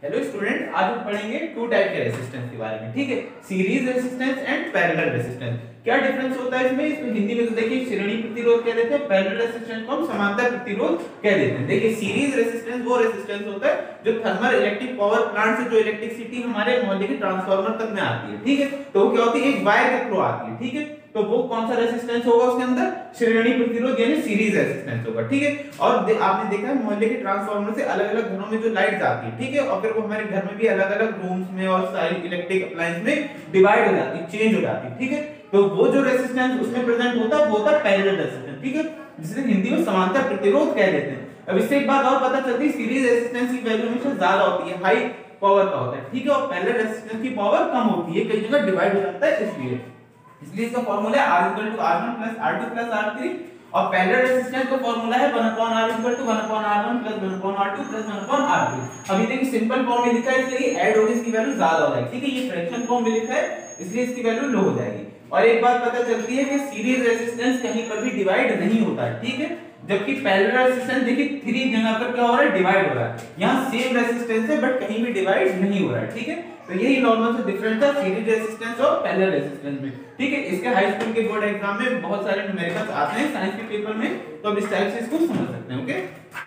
Hello student, आज हम पढ़ेंगे टू टाइप के रेजिस्टेंस के बारे में। ठीक है, series resistance and parallel resistance. क्या डिफरेंस होता है इसमें हिंदी में तो देखिए श्रेणी प्रतिरोध कह देते हैं, पैरेलल रेजिस्टेंस को हम समांतर प्रतिरोध कह देते हैं। देखिए सीरीज रेजिस्टेंस वो रेजिस्टेंस होता है जो थर्मल इलेक्ट्रिक पावर प्लांट से जो इलेक्ट्रिसिटी हमारे मोहल्ले के ट्रांसफार्मर तक में आती है। ठीक है, तो क्या होती है, एक वायर के थ्रू आती है। ठीक है, तो वो कौन सा रेजिस्टेंस होगा उसके अंदर, श्रेणी प्रतिरोध यानी सीरीज रेजिस्टेंस होगा। ठीक है, और आपने देखा है मोहल्ले के ट्रांसफार्मर से अलग-अलग घरों में जो लाइट आती है, ठीक है, और फिर वो हमारे घर में भी अलग-अलग रूम्स में और सारी इलेक्ट्रिक अप्लायंस में डिवाइड हो जाती है, चेंज हो जाती है। ठीक है, तो वो जो रेजिस्टेंस उसमें प्रेजेंट होता है वो होता है पैरेलल रेजिस्टेंस। ठीक है, जिसे हिंदी में समांतर प्रतिरोध कह देते हैं। अब इससे एक बात और पता चलती है, सीरीज रेजिस्टेंस की वैल्यू हमेशा ज्यादा होती है, हाई पावर का होता है। ठीक है, और पैरेलल रेजिस्टेंस की पावर कम होती है, कई जगह डिवाइड हो जाता है इसलिए इसका फार्मूला है R = R1 + R2 + R3 और पैरेलल रेजिस्टेंस का फार्मूला है 1/R = 1/R1 + 1/R2 + 1/R3। अभी देखिए सिंपल फॉर्म में लिखा है इसलिए ऐड होगी इसकी वैल्यू ज्यादा हो जाएगी। ठीक है, ये फ्रैक्शन फॉर्म में लिखा है इसलिए इसकी वैल्यू लो हो जाएगी। और एक बात पता चलती है कि सीरीज रेजिस्टेंस कहीं पर भी डिवाइड नहीं होता है। ठीक है, जबकि पैरेलल रेजिस्टेंस देखिए 3 जगह पर क्या हो रहा है, डिवाइड हो रहा है। यहाँ सेम रेजिस्टेंस है बट कहीं भी डिवाइड नहीं हो रहा है। ठीक है, तो यही नॉर्मल से डिफरेंस है सीरीज रेजिस्टेंस और पैरेलल रेजिस्टेंस में। ठीक है, इसके हाई स्कूल के बोर्ड एग्जाम में बहुत सारे न्यूमेरिकल्स आते हैं साइंस के पेपर में, तो अब इस टाइप से इसको समझ सकते हैं। ओके।